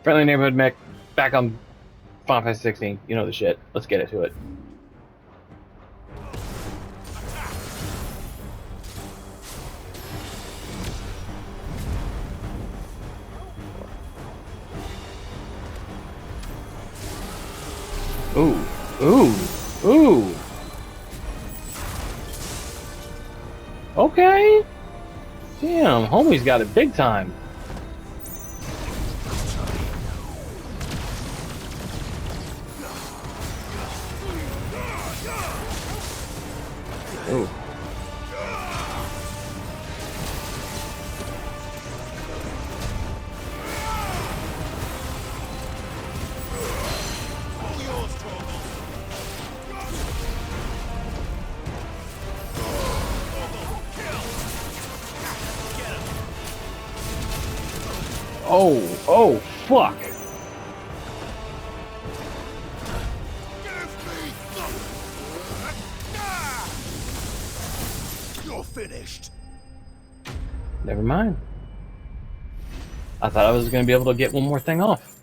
Friendly neighborhood mech, back on Final Fantasy 16. You know the shit. Let's get into it. Ooh, ooh, ooh. Okay. Damn, homie's got it big time. Ooh. Oh, oh, fuck. You're finished. Never mind. I thought I was going to be able to get one more thing off.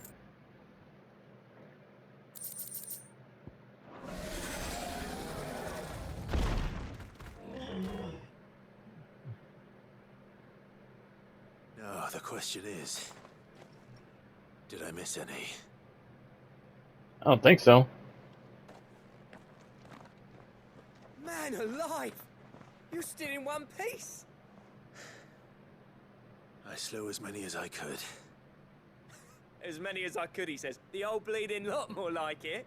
Now, the question is, did I miss any? I don't think so. Man alive! You're still in one piece! I slew as many as I could. As many as I could, he says. The old bleeding lot, more like it.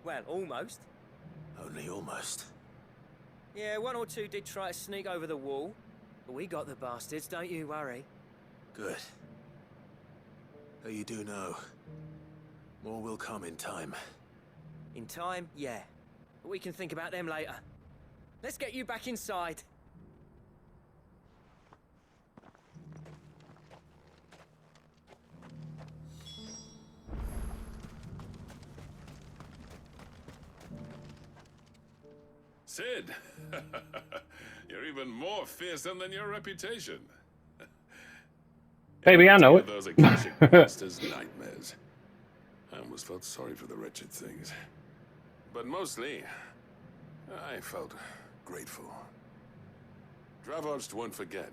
Well, almost. Only almost. Yeah, one or two did try to sneak over the wall. But we got the bastards, don't you worry. Good. Though you do know, more will come in time. In time, yeah. But we can think about them later. Let's get you back inside. Sid, you're even more fearsome than your reputation. Baby, I know it. Those Akashic monsters' nightmares. I almost felt sorry for the wretched things. But mostly, I felt grateful. Dravoged won't forget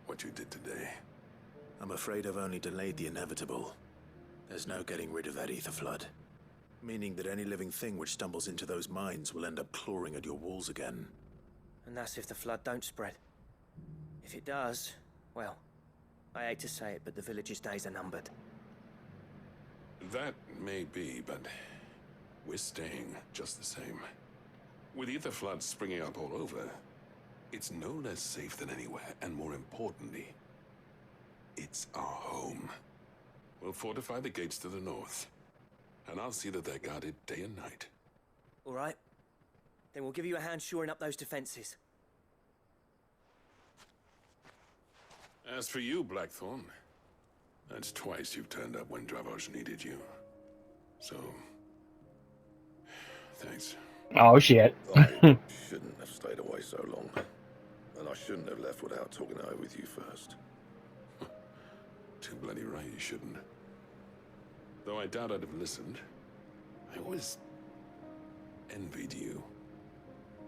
what you did today. I'm afraid I've only delayed the inevitable. There's no getting rid of that ether flood. Meaning that any living thing which stumbles into those mines will end up clawing at your walls again. And that's if the flood don't spread. If it does, well, I hate to say it, but the village's days are numbered. That may be, but we're staying just the same. With ether floods springing up all over, it's no less safe than anywhere, and more importantly, it's our home. We'll fortify the gates to the north, and I'll see that they're guarded day and night. All right. Then we'll give you a hand shoring up those defenses. As for you, Blackthorn, that's twice you've turned up when Dravos needed you. So, thanks. Oh, shit. I shouldn't have stayed away so long. And I shouldn't have left without talking it over with you first. Too bloody right you shouldn't. Though I doubt I'd have listened. I always envied you.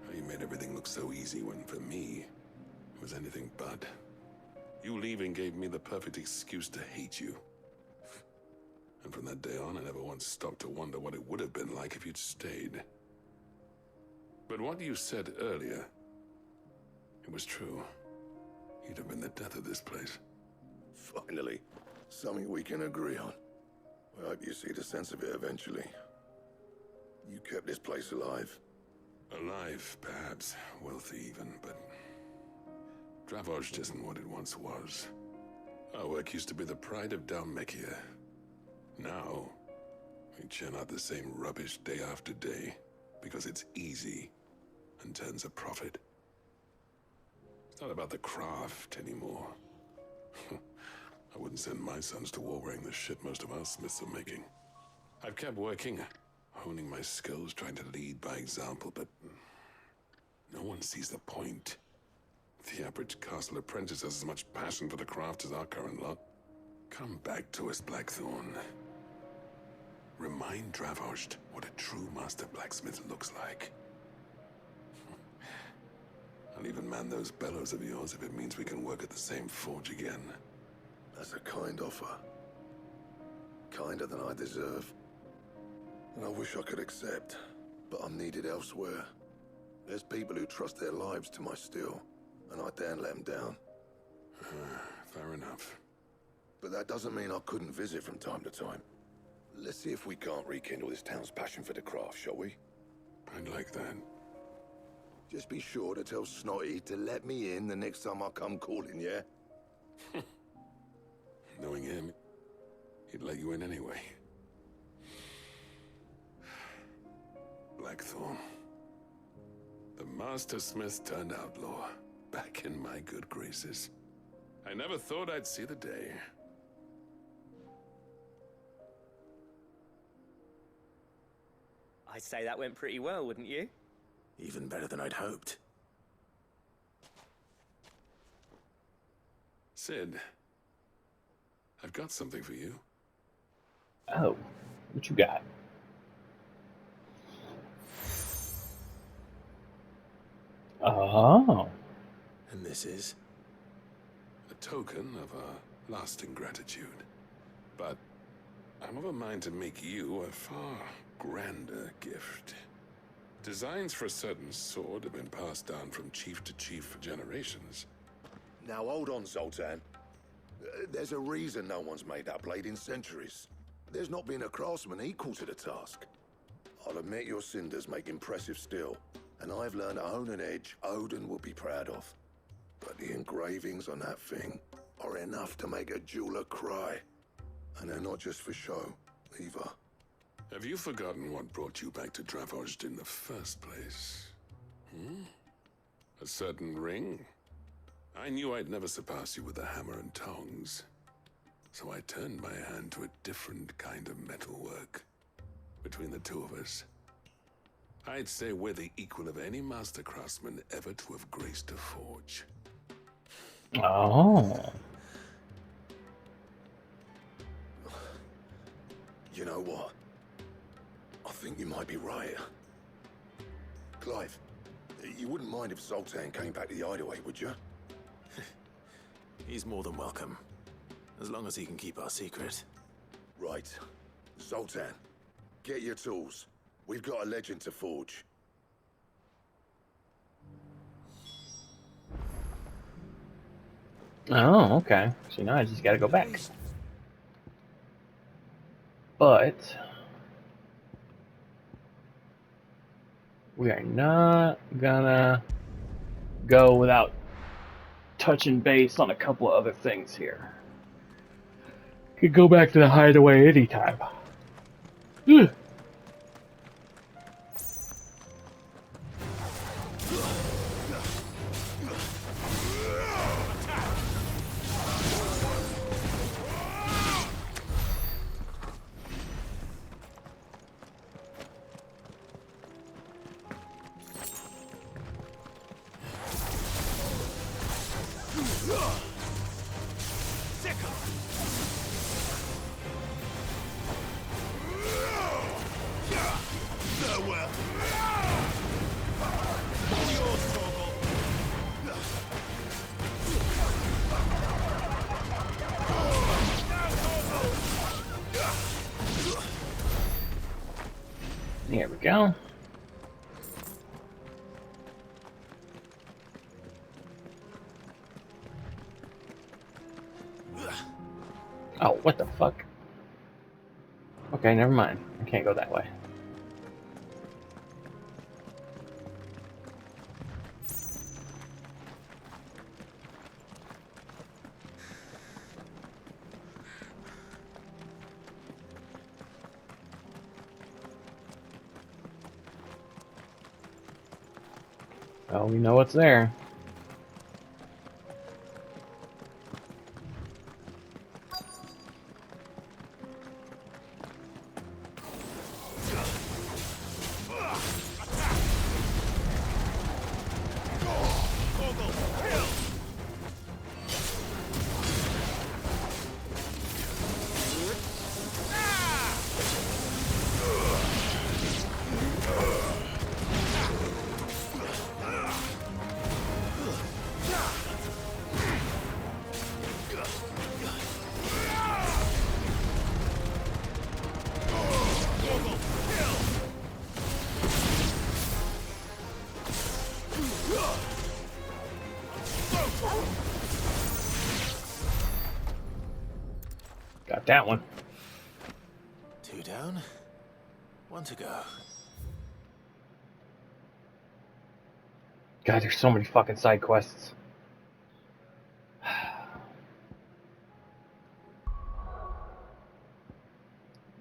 How you made everything look so easy when, for me, it was anything but. You leaving gave me the perfect excuse to hate you. And from that day on, I never once stopped to wonder what it would have been like if you'd stayed. But what you said earlier, it was true. You'd have been the death of this place. Finally, something we can agree on. I hope you see the sense of it eventually. You kept this place alive. Alive, perhaps. Wealthy even, but Dravoj isn't what it once was. Our work used to be the pride of Dalmekia. Now, we churn out the same rubbish day after day because it's easy and turns a profit. It's not about the craft anymore. I wouldn't send my sons to war wearing the shit most of our smiths are making. I've kept working, honing my skills, trying to lead by example, but no one sees the point. The average castle apprentice has as much passion for the craft as our current lot. Come back to us, Blackthorn. Remind Dravozd what a true master blacksmith looks like. I'll even man those bellows of yours if it means we can work at the same forge again. That's a kind offer. Kinder than I deserve. And I wish I could accept, but I'm needed elsewhere. There's people who trust their lives to my steel, and I daren't let them down. Fair enough. But that doesn't mean I couldn't visit from time to time. Let's see if we can't rekindle this town's passion for the craft, shall we? I'd like that. Just be sure to tell Snotty to let me in the next time I come calling, yeah? Knowing him, he'd let you in anyway. Blackthorn. The Master Smith turned outlaw, back in my good graces. I never thought I'd see the day. I'd say that went pretty well, wouldn't you? Even better than I'd hoped. Sid, I've got something for you. Oh, what you got? Oh. And this is? A token of our lasting gratitude. But I'm of a mind to make you a far grander gift. Designs for a certain sword have been passed down from chief to chief for generations. Now hold on, Zoltan. There's a reason no one's made that blade in centuries. There's not been a craftsman equal to the task. I'll admit your cinders make impressive steel, and I've learned to own an edge Odin will be proud of. But the engravings on that thing are enough to make a jeweler cry. And they're not just for show, either. Have you forgotten what brought you back to Dravozd in the first place? A certain ring? I knew I'd never surpass you with the hammer and tongs. So I turned my hand to a different kind of metalwork. Between the two of us, I'd say we're the equal of any master craftsman ever to have graced a forge. Oh. You know what? I think you might be right. Clive, you wouldn't mind if Zoltan came back to the Hideaway, would you? He's more than welcome. As long as he can keep our secret. Right. Zoltan, get your tools. We've got a legend to forge. Oh, okay. So now I just gotta go back. But we are not gonna go without touching base on a couple of other things here. Could go back to the Hideaway anytime. Ugh. There we go. Oh, what the fuck? Okay, never mind. I can't go that way. Well, we know what's there. Got that one. 2 down, 1 to go. God, there's so many fucking side quests.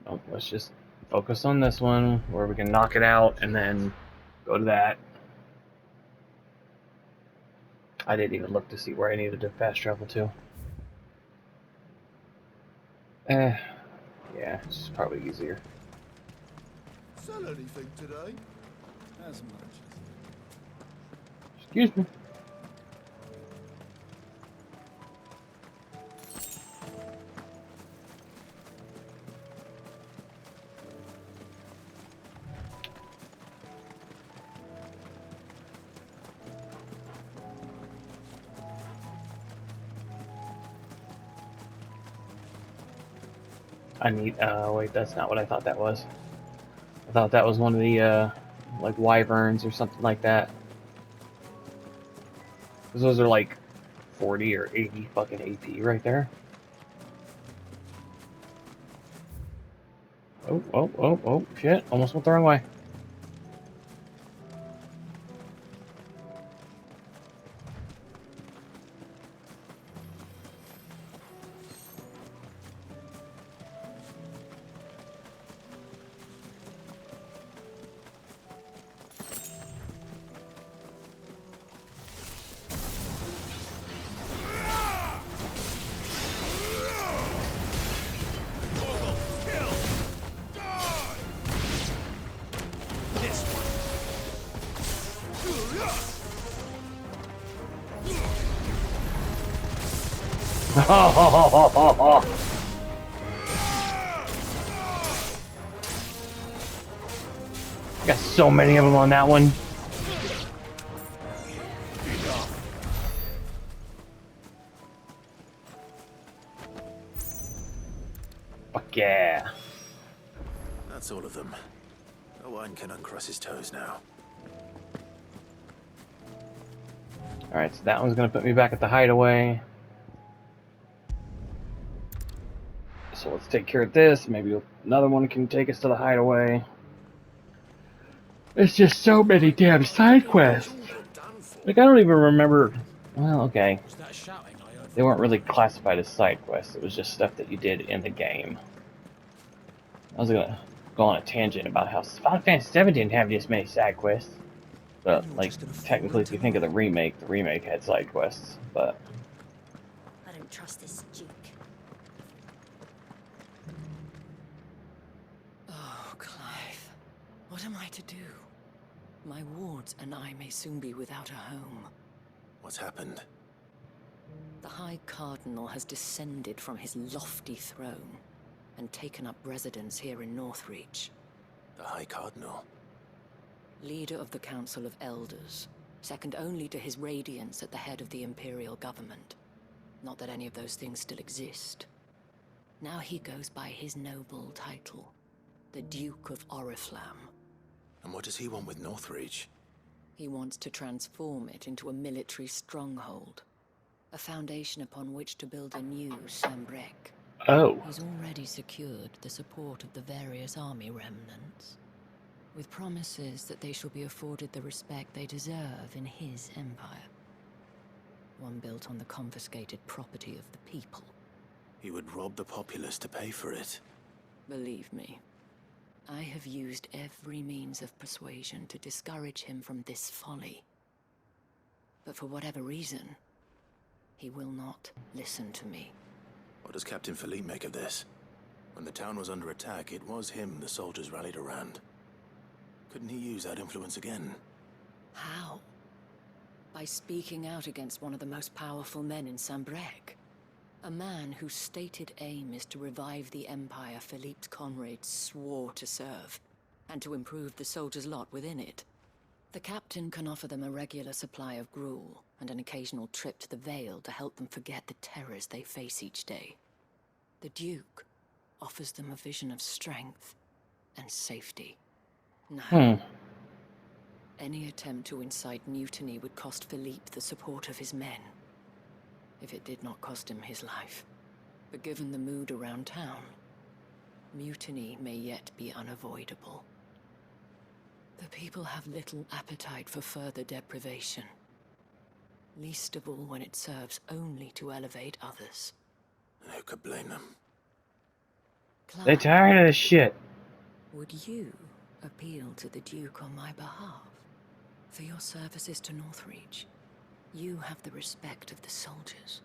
Oh, let's just focus on this one where we can knock it out and then go to that. I didn't even look to see where I needed to fast travel to. Yeah, it's probably easier. Sell anything today? As much Excuse me. I need, wait, that's not what I thought that was. I thought that was one of the, like, wyverns or something like that. Because those are like 40 or 80 fucking AP right there. Oh, shit. Almost went the wrong way. Got so many of them on that one. Fuck yeah. That's all of them. Owen can uncross his toes now. Alright, so that one's gonna put me back at the hideaway. So let's take care of this. Maybe another one can take us to the hideaway. There's just so many damn side quests. Like, I don't even remember. Well, okay. was that shouting I heard? They weren't really classified as side quests. It was just stuff that you did in the game. I was gonna go on a tangent about how Final Fantasy VII didn't have this many side quests. But, like, technically, if you think of the remake had side quests. But I don't trust this Duke. Oh, Clive. What am I to do? My wards and I may soon be without a home. What's happened? The High Cardinal has descended from his lofty throne and taken up residence here in Northreach. The High Cardinal? Leader of the Council of Elders, second only to his Radiance at the head of the Imperial government. Not that any of those things still exist. Now he goes by his noble title, the Duke of Oriflamme. And what does he want with Northreach? He wants to transform it into a military stronghold, a foundation upon which to build a new Sambrec. oh, He's already secured the support of the various army remnants, with promises that they shall be afforded the respect they deserve in his empire. One built on the confiscated property of the people. He would rob the populace to pay for it. Believe me, I have used every means of persuasion to discourage him from this folly. But for whatever reason, he will not listen to me. What does Captain Philippe make of this? When the town was under attack, it was him the soldiers rallied around. Couldn't he use that influence again? How? By speaking out against one of the most powerful men in Sambrec. A man whose stated aim is to revive the empire Philippe's comrades swore to serve, and to improve the soldiers' lot within it. The captain can offer them a regular supply of gruel, and an occasional trip to the Vale to help them forget the terrors they face each day. The Duke offers them a vision of strength and safety. Now, any attempt to incite mutiny would cost Philippe the support of his men. If it did not cost him his life. But given the mood around town, mutiny may yet be unavoidable. The people have little appetite for further deprivation. Least of all when it serves only to elevate others. Who could blame them? They're tired of this shit. Would you appeal to the Duke on my behalf? For your services to Northreach, you have the respect of the soldiers,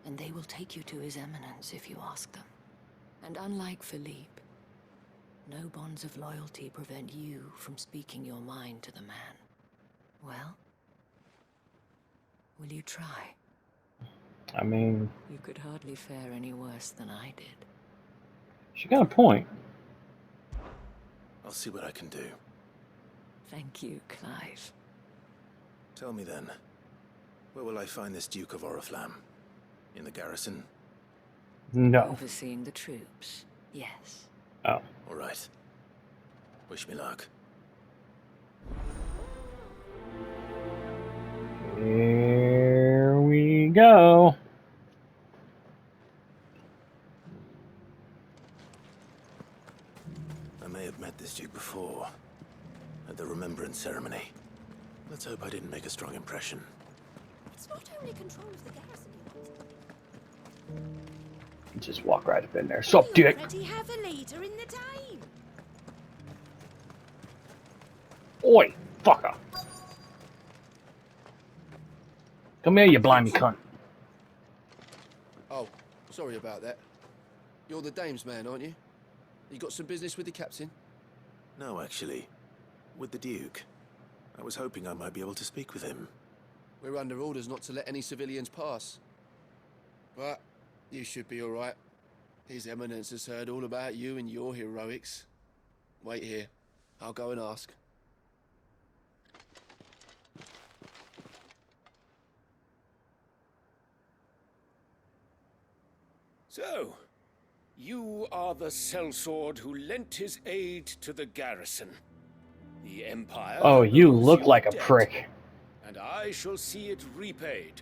and they will take you to His Eminence if you ask them. And unlike Philippe, no bonds of loyalty prevent you from speaking your mind to the man. Well, will you try? I mean, You could hardly fare any worse than I did. she got a point. I'll see what I can do. Thank you, Clive. Tell me then, where will I find this Duke of Oriflamme? In the garrison? No. Overseeing the troops, yes. Oh. All right. Wish me luck. Here we go. I may have met this Duke before, at the Remembrance Ceremony. Let's hope I didn't make a strong impression. It's not only control of the garrison he wants. Just walk right up in there. Sup, We dick? already have a leader in the Dane. Oi, fucker. Come here, you blimey cunt. Oh, sorry about that. You're the dame's man, aren't you? You got some business with the captain? No, actually. With the Duke. I was hoping I might be able to speak with him. We're under orders not to let any civilians pass. But you should be all right. His Eminence has heard all about you and your heroics. Wait here. I'll go and ask. So, you are the sellsword who lent his aid to the garrison. The Empire... Oh, you owes look like a debt, prick. and I shall see it repaid.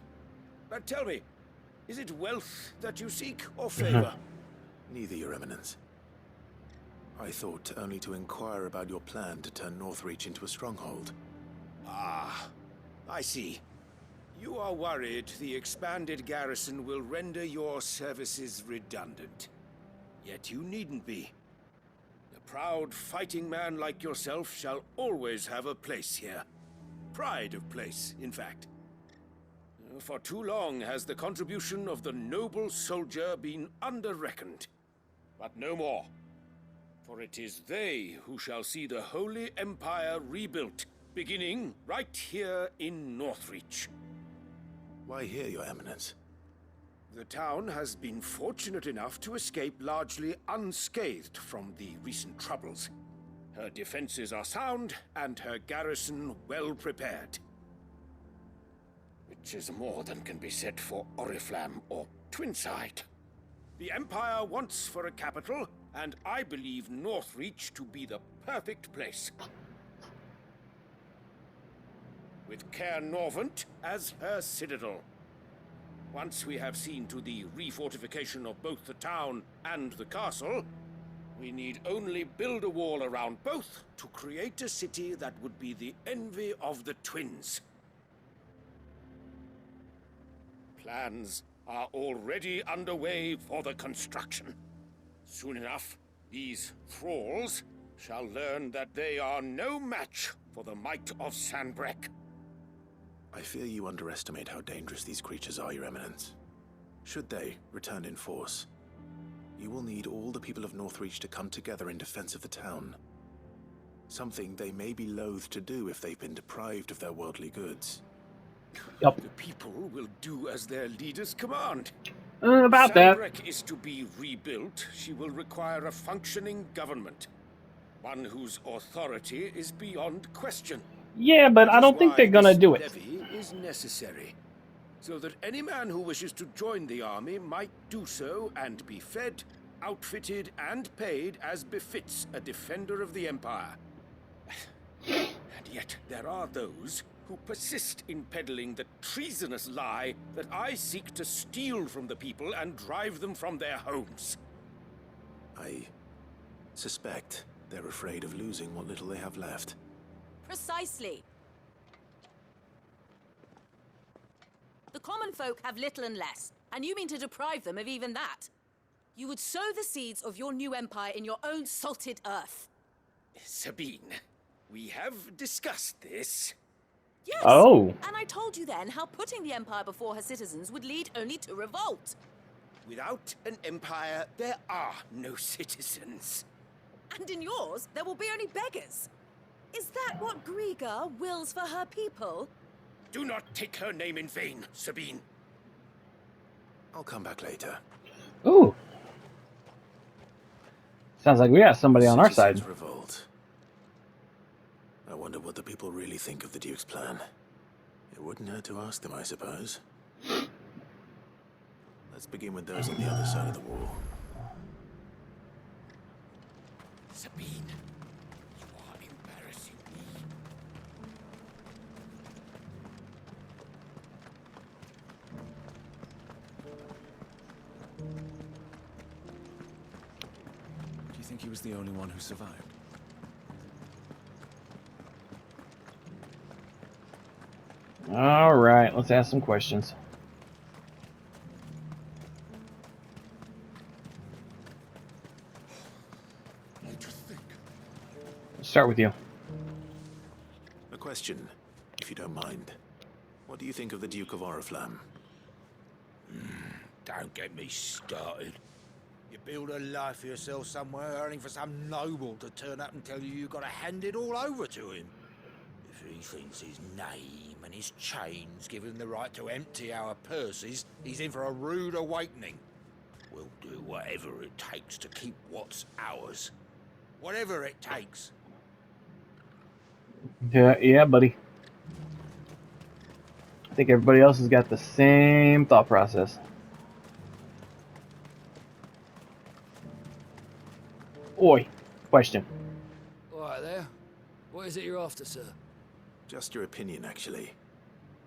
But tell me, is it wealth that you seek, or favor? Neither, Your Eminence. I thought only to inquire about your plan to turn Northreach into a stronghold. Ah, I see. You are worried the expanded garrison will render your services redundant. Yet you needn't be. A proud fighting man like yourself shall always have a place here. Pride of place, in fact. For too long has the contribution of the noble soldier been under-reckoned. But no more. For it is they who shall see the Holy Empire rebuilt, beginning right here in Northreach. Why here, Your Eminence? The town has been fortunate enough to escape largely unscathed from the recent troubles. Her defenses are sound, and her garrison well prepared. Which is more than can be said for Oriflamme or Twinside. The Empire wants for a capital, and I believe Northreach to be the perfect place. With Caer Norvent as her citadel. Once we have seen to the refortification of both the town and the castle, we need only build a wall around both to create a city that would be the envy of the twins. Plans are already underway for the construction. Soon enough, these thralls shall learn that they are no match for the might of Sanbreque. I fear you underestimate how dangerous these creatures are, Your Eminence. Should they return in force, you will need all the people of Northreach to come together in defense of the town. Something they may be loath to do if they've been deprived of their worldly goods. Yup. The people will do as their leaders command. About that. Sanbreque is to be rebuilt. She will require a functioning government. One whose authority is beyond question. Yeah, but I don't think they're gonna do it. Levy is necessary, so that any man who wishes to join the army might do so and be fed, outfitted, and paid as befits a defender of the Empire. And yet there are those who persist in peddling the treasonous lie that I seek to steal from the people and drive them from their homes. I suspect they're afraid of losing what little they have left. Precisely. The common folk have little and less, and you mean to deprive them of even that. You would sow the seeds of your new empire in your own salted earth. Sabine, we have discussed this. Yes! Oh. And I told you then how putting the empire before her citizens would lead only to revolt. Without an empire, there are no citizens. And in yours, there will be only beggars. Is that what Griga wills for her people? Do not take her name in vain, Sabine. I'll come back later. Ooh. Sounds like we got somebody on our side. Citizens revolt. I wonder what the people really think of the Duke's plan. It wouldn't hurt to ask them, I suppose. Let's begin with those on the other side of the wall. Sabine, you are embarrassing me. Do you think he was the only one who survived? All right, let's ask some questions. Let's start with you. A question, if you don't mind. What do you think of the Duke of Oriflamme? Don't get me started. You build a life for yourself somewhere, earning for some noble to turn up and tell you you've got to hand it all over to him. If he thinks his name and his chains give him the right to empty our purses, he's in for a rude awakening. We'll do whatever it takes to keep what's ours. Whatever it takes. Yeah, buddy. I think everybody else has got the same thought process. Oi, question. All right there. What is it you're after, sir? Just your opinion, actually.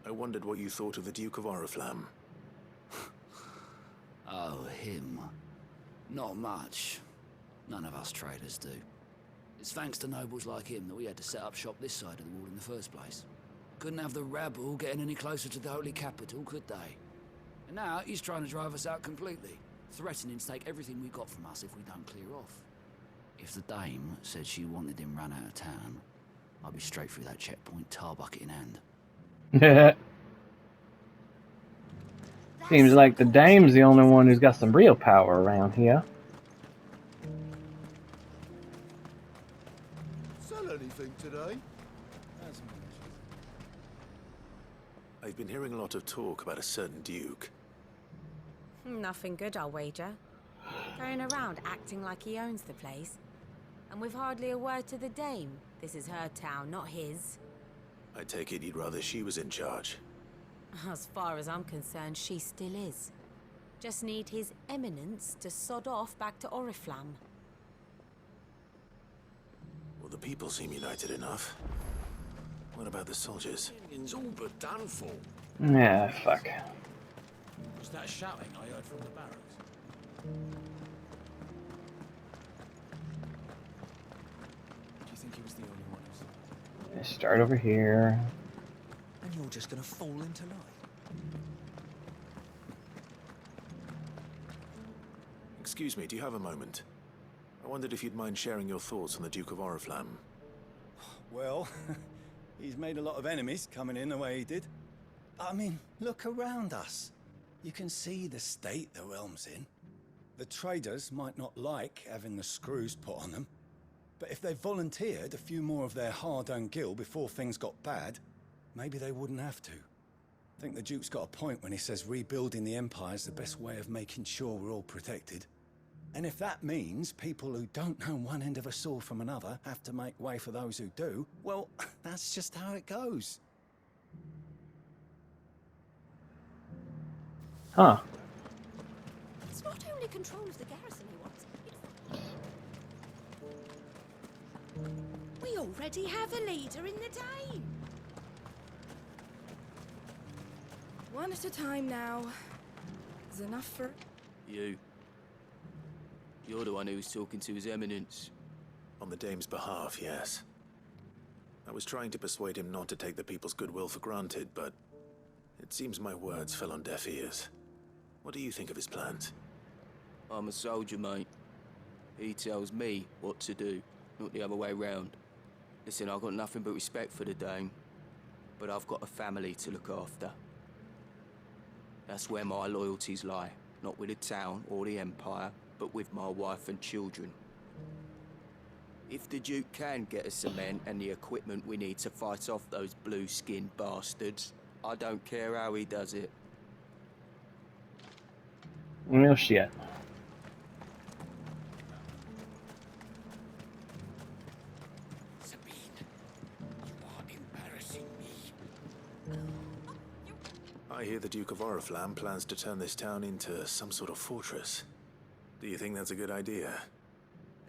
I wondered what you thought of the Duke of Oriflamme. Oh, him. Not much. None of us traders do. It's thanks to nobles like him that we had to set up shop this side of the wall in the first place. Couldn't have the rabble getting any closer to the holy capital, could they? And now he's trying to drive us out completely, threatening to take everything we got from us if we don't clear off. If the dame said she wanted him run out of town, I'd be straight through that checkpoint, tar bucket in hand. Seems like the dame's the only one who's got some real power around here. Sell anything today? I've been hearing a lot of talk about a certain Duke. Nothing good, I'll wager. Going around acting like he owns the place. And with hardly a word to the dame. This is her town, not his. I take it you'd rather she was in charge. As far as I'm concerned, she still is. Just need his eminence to sod off back to Oriflamme. Well, the people seem united enough. What about the soldiers? It's all but done for. Yeah, fuck. Was that shouting I heard from the barracks? Do you think he was the only one who survived? Let's start over here. And you're just gonna fall into life. Excuse me, do you have a moment? I wondered if you'd mind sharing your thoughts on the Duke of Oriflamme. Well, he's made a lot of enemies coming in the way he did. I mean, look around us. You can see the state the realm's in. The traders might not like having the screws put on them, but if they volunteered a few more of their hard-earned gil before things got bad, maybe they wouldn't have to. I think the Duke's got a point when he says rebuilding the Empire is the best way of making sure we're all protected. And if that means people who don't know one end of a sword from another have to make way for those who do, well, that's just how it goes. Huh. It's not only control of the garrison he wants. We already have a leader in the dame. One at a time now. Is enough for... You. You're the one who was talking to His Eminence. On the Dame's behalf, yes. I was trying to persuade him not to take the people's goodwill for granted, but it seems my words fell on deaf ears. What do you think of his plans? I'm a soldier, mate. He tells me what to do, not the other way round. Listen, I've got nothing but respect for the Dame, but I've got a family to look after. That's where my loyalties lie, not with the town or the Empire, but with my wife and children. If the Duke can get us some men and the equipment we need to fight off those blue-skinned bastards, I don't care how he does it. Well, shit. Sabine, you are embarrassing me. I hear the Duke of Oriflamme plans to turn this town into some sort of fortress. Do you think that's a good idea?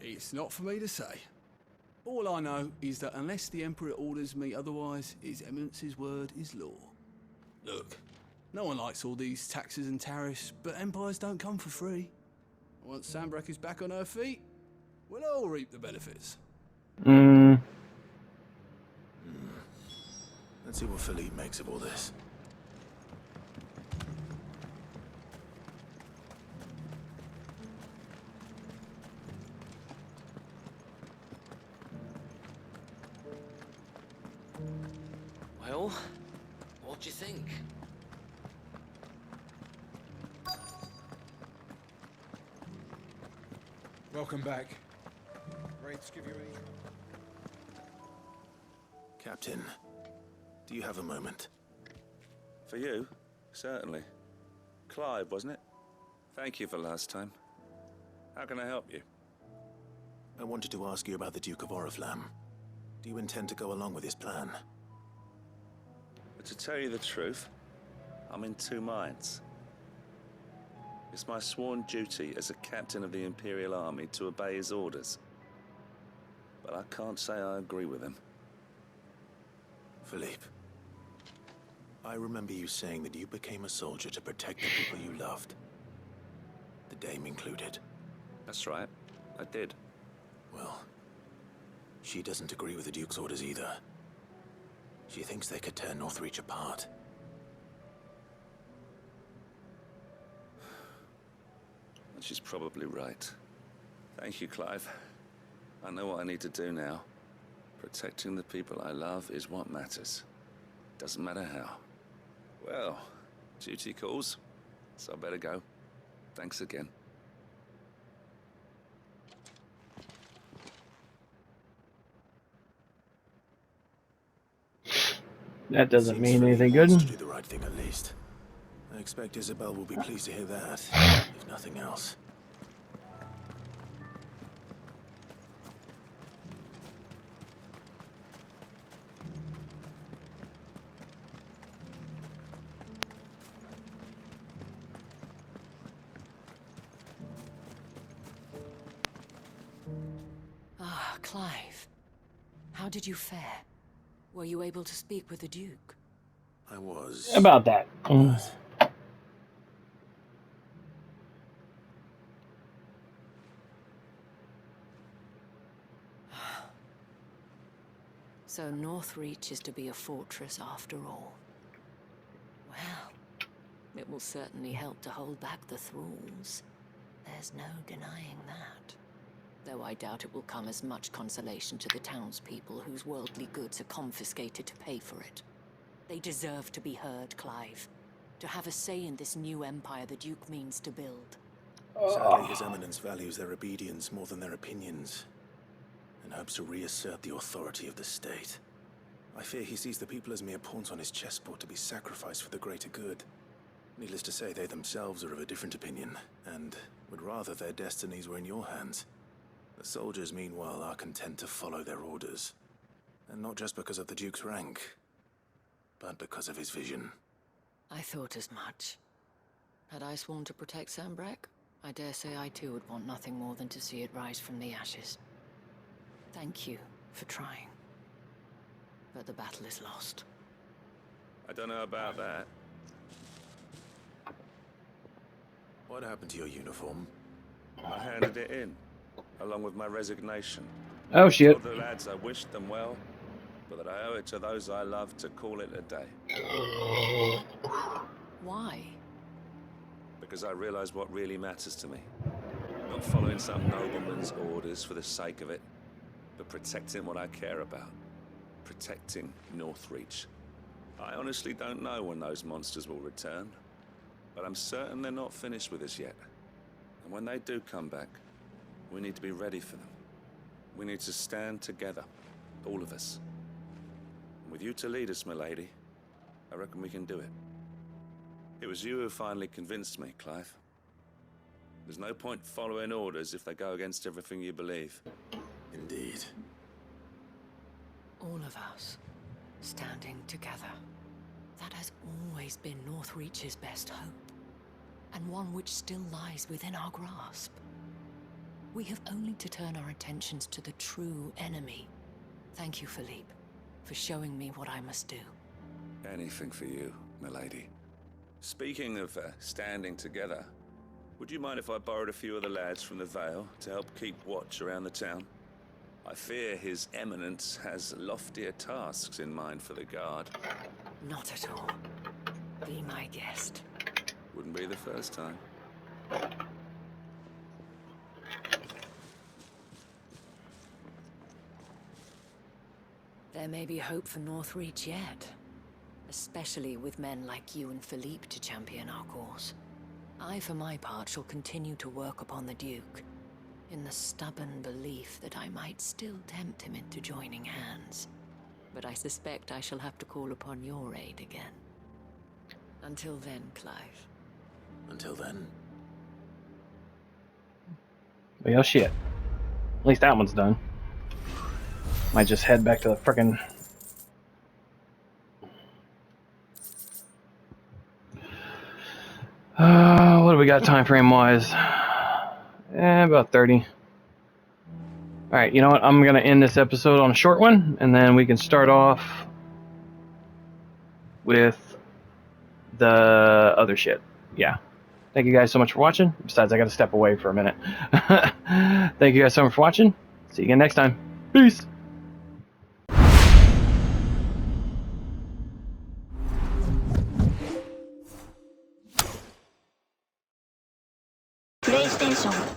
It's not for me to say. All I know is that unless the Emperor orders me otherwise, His Eminence's word is law. Look, no one likes all these taxes and tariffs, but empires don't come for free. Once Sanbreque is back on her feet, we'll all reap the benefits. Let's see what Philippe makes of all this. Well, what do you think? Welcome back. Raids give you any... Captain, do you have a moment? For you? Certainly. Clive, wasn't it? Thank you for last time. How can I help you? I wanted to ask you about the Duke of Oriflamme. Do you intend to go along with his plan? But to tell you the truth, I'm in two minds. It's my sworn duty as a captain of the Imperial Army to obey his orders. But I can't say I agree with him. Philippe, I remember you saying that you became a soldier to protect the people you loved. The Dame included. That's right, I did. Well, she doesn't agree with the Duke's orders either. She thinks they could tear Northreach apart. And she's probably right. Thank you, Clive. I know what I need to do now. Protecting the people I love is what matters. Doesn't matter how. Well, duty calls, so I better go. Thanks again. That doesn't mean Philippe anything good. wants to do the right thing at least. I expect Isabel will be pleased to hear that, if nothing else. Ah, Clive. How did you fare? Were you able to speak with the Duke? I was... About that. So Northreach is to be a fortress after all. Well, it will certainly help to hold back the thralls. There's no denying that. Though I doubt it will come as much consolation to the townspeople whose worldly goods are confiscated to pay for it. They deserve to be heard, Clive. To have a say in this new empire the Duke means to build. Sadly, His Eminence values their obedience more than their opinions, and hopes to reassert the authority of the state. I fear he sees the people as mere pawns on his chessboard to be sacrificed for the greater good. Needless to say, they themselves are of a different opinion, and would rather their destinies were in your hands. The soldiers, meanwhile, are content to follow their orders. And not just because of the Duke's rank, but because of his vision. I thought as much. Had I sworn to protect Sanbreque, I dare say I too would want nothing more than to see it rise from the ashes. Thank you for trying. But the battle is lost. I don't know about that. What happened to your uniform? I handed it in, along with my resignation. Oh shit. I told the lads I wished them well, but that I owe it to those I love to call it a day. Why? Because I realize what really matters to me. Not following some nobleman's orders for the sake of it, but protecting what I care about. Protecting Northreach. I honestly don't know when those monsters will return, but I'm certain they're not finished with us yet. And when they do come back, we need to be ready for them. We need to stand together, all of us. And with you to lead us, milady, I reckon we can do it. It was you who finally convinced me, Clive. There's no point following orders if they go against everything you believe. Indeed. All of us, standing together. That has always been Northreach's best hope, and one which still lies within our grasp. We have only to turn our attentions to the true enemy. Thank you, Philippe, for showing me what I must do. Anything for you, milady. Speaking of standing together, would you mind if I borrowed a few of the lads from the Vale to help keep watch around the town? I fear His Eminence has loftier tasks in mind for the guard. Not at all. Be my guest. Wouldn't be the first time. There may be hope for Northreach yet. Especially with men like you and Philippe to champion our cause. I, for my part, shall continue to work upon the Duke, in the stubborn belief that I might still tempt him into joining hands. But I suspect I shall have to call upon your aid again. Until then, Clive. Until then. Well, shit. At least that one's done. Might just head back to the frickin'... what do we got time frame wise? About 30. Alright, you know what? I'm going to end this episode on a short one, and then we can start off with the other shit. Yeah. Thank you guys so much for watching. Besides, I got to step away for a minute. Thank you guys so much for watching. See you again next time. Peace! PlayStation